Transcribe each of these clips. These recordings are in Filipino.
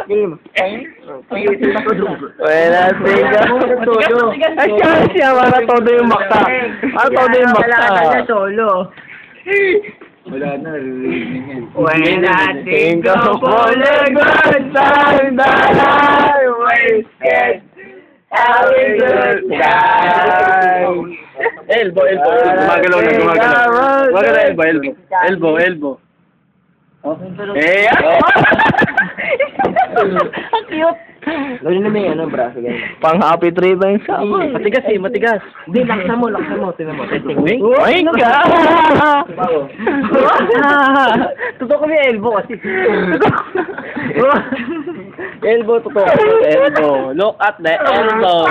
Galing mo. Wala, siga. Ay, siya, wala todo yung bakta. Wala todo yung bakta. Wala na solo. Wala na, naririnig yan. When I think of all the good times that I wasted, how we could die. Elbow. Gumagalaw na, gumagalaw. Gumagalaw, elbow. Eh, Ang cute. Lalo na may braso ganyan. pang happy trip ba yung sabon? Matigas eh, matigas. Hindi, laksa mo. Tingnan mo. Ay, ka! Totoo kami elbow kasi. Elbow, totoo. Elbow. Look at the elbow.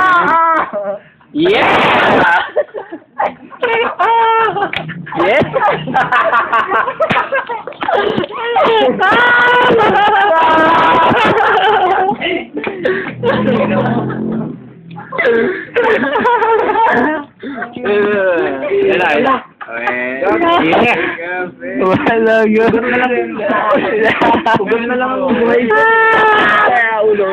Yeah! Yes! Wala yun. Ugal na lang ang buhay. Ulo.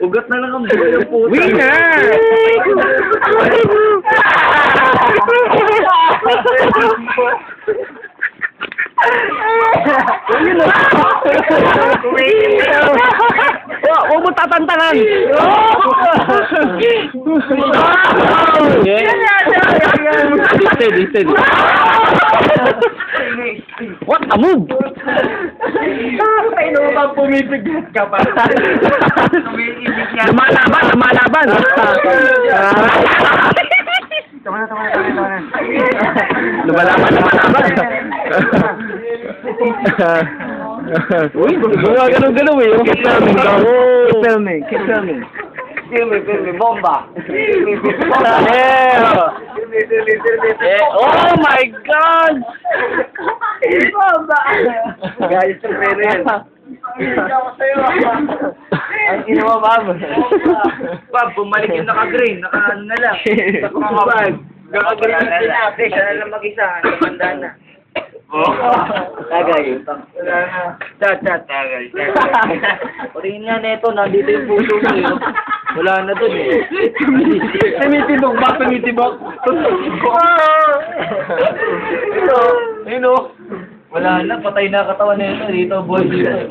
Ugat na lang ang buhay ng puta. Winner! Huwag mo tatantanan! Steady. What a move! Ano ba pumipigat ka pa? Lumalaban! Lumalaban. Uy, gano'n eh. Keep filming. Filming, bomba. Oh my God! Bomba. Guys, pero yan. Ang ina mo, Bob. Bob, bumalik yung naka-green. Naka-ano na lang. Naka-green na sinabi. Siya na lang mag-isa. Namanda na. Tagay. Tagay. Urihin nga neto, nandito yung puso ko eh. Wala na dun eh. Tumitibok ba? Ito. Wala na, patay na katawan na ito. Dito, boy. Ito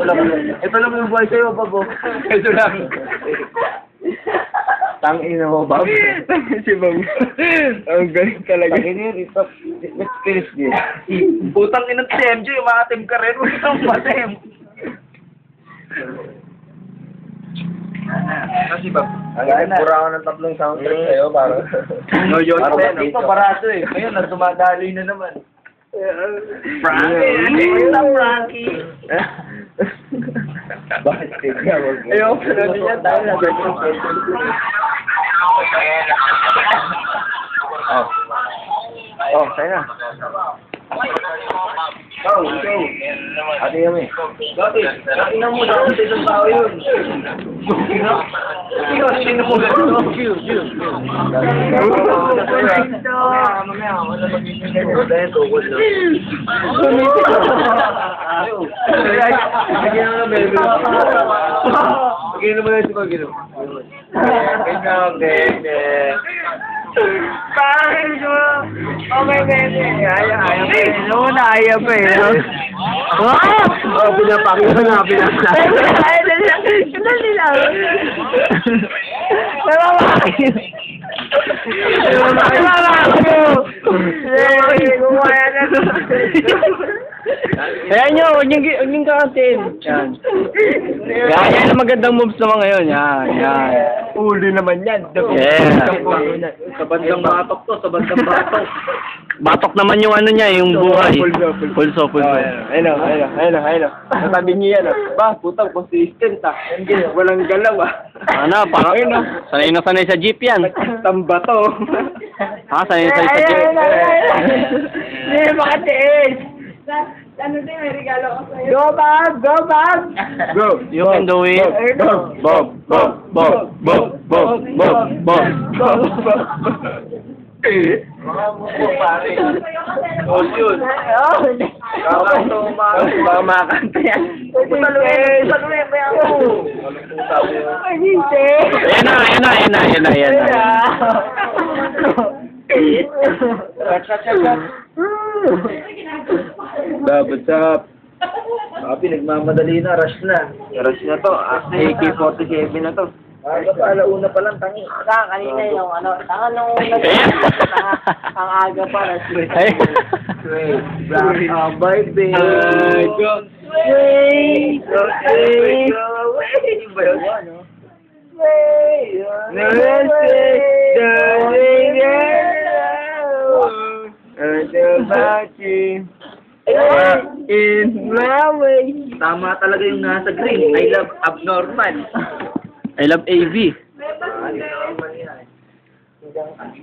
lang yung boy sa'yo, Bob. Ito lang. Tangina mo, Bob. Si Bob. Ang galing talaga. Let's finish this. Putang inang si MJ, umatim ka rin. Utang patim. Kasi ba? Pura ako ng tatlong soundtrack sa'yo para... No, yun. Dito, barato eh. Ngayon, nagdumadaloy na naman. Frankie! Frankie! Bakit tignan mo? Ayoko, sunod niya tayo na. Sa'yo na. Ikaw. Ate kami. Dati, ina mo na kasi ng tao yun. Ikaw, sino mo gano'n? Mamaya, wala mag-ibigay mo. Dahil tukod na. Bigyan mo na, baby. Bigyan mo na si Pagino. Ganyan. Bakit mo? Okay, baby. Ayaw. Ano na, ayaw pa eh. Pinapakita na. Sandali lang. Namamaki. Gumaya na. Ayan nyo, huwag niyong kakantin. Yan. Yan ang magandang moves naman ngayon. Yan. Uli naman yan. Yeah. Sa bandang batok to, sa bandang batok. Batok naman yung ano niya, yung buhay. Pulso. Ayun o. Sabi niya yan Ba, putang consistent Walang galaw Ano, parang sanay na sanay sa jeep yan. Tamba to. Sanay na sanay sa jeep. Hindi, makatiis. Ano din, may regalo ko sa'yo. Go, Bob! Go. You can do it. Bob. Bob! Mga buko, pare. Oh, yun. Kapag ito, baka makakanta yan. Paluin ba ako? Ayan na. What's up? Papi, nagmamadali na, rush na. Rush na to. AK-47 na to. Aga pa, alauna pa lang, tangi. Kanina yung ano, nung ang aga para. Ay. Black and white, baby. Go. Sway, go sway, go away. Ba yun? In my way. Tama talaga yung nasa green. I love abnormal. I love AV.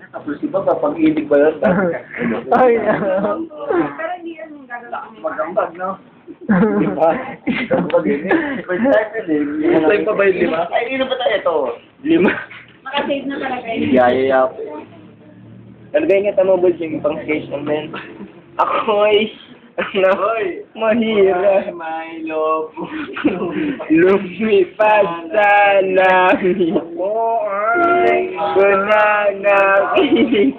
Tapos iba ba, pag-ibig ba yun? Ay, Pero hindi yan yung gagawin. Magambag, no? diba? First time yun eh. First time pa ba yung 5? Ay, hindi ba tayo ito? 5. Nakasave na talaga yun. Yaya ako. Talaga nga tamabol yung pang skate ng men. Ako'y mahirap. My love. Lumipad sa langit. Kunanakit.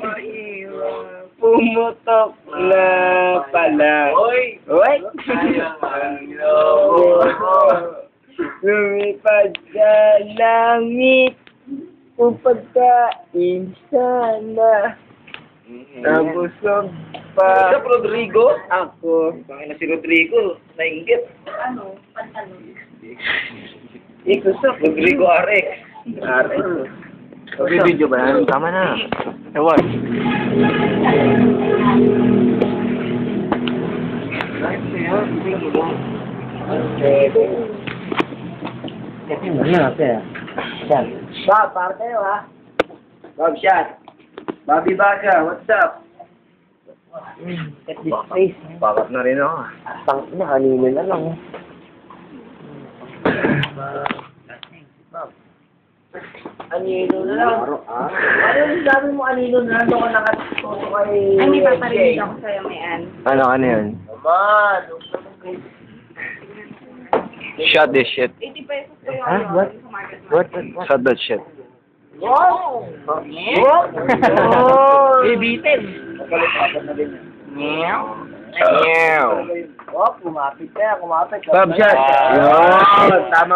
Pumutok na pala. Oy! Lumipad sa langit. Pagkain sana. Nabusog pa Sa Rodrigo? ako. Bangin na si Rodrigo. Nainggit. Ano? Pantalon. Ikusok. Rodrigo RX. Video ba yan? Tama na. Ewan. Bob, para tayo ha. Bob Shot. Bobby Baga, what's up? At this face. Bakit na rin ako. Tang na, kanino na lang. Anino na lang. Ano yung sabi mo anino na lang ako nakatuto kay... Ay, may paparinig ako sa'yo, Mayan. Ano yun? Naman. Shut this shit. 80 pesos ko yun. Huh? What? Sa market. Shut that shit. Wow! Oh! Bibitin. Napalitapan na din yan. Meow. Oh, kumapit ka. Bob shot. Yun. Tama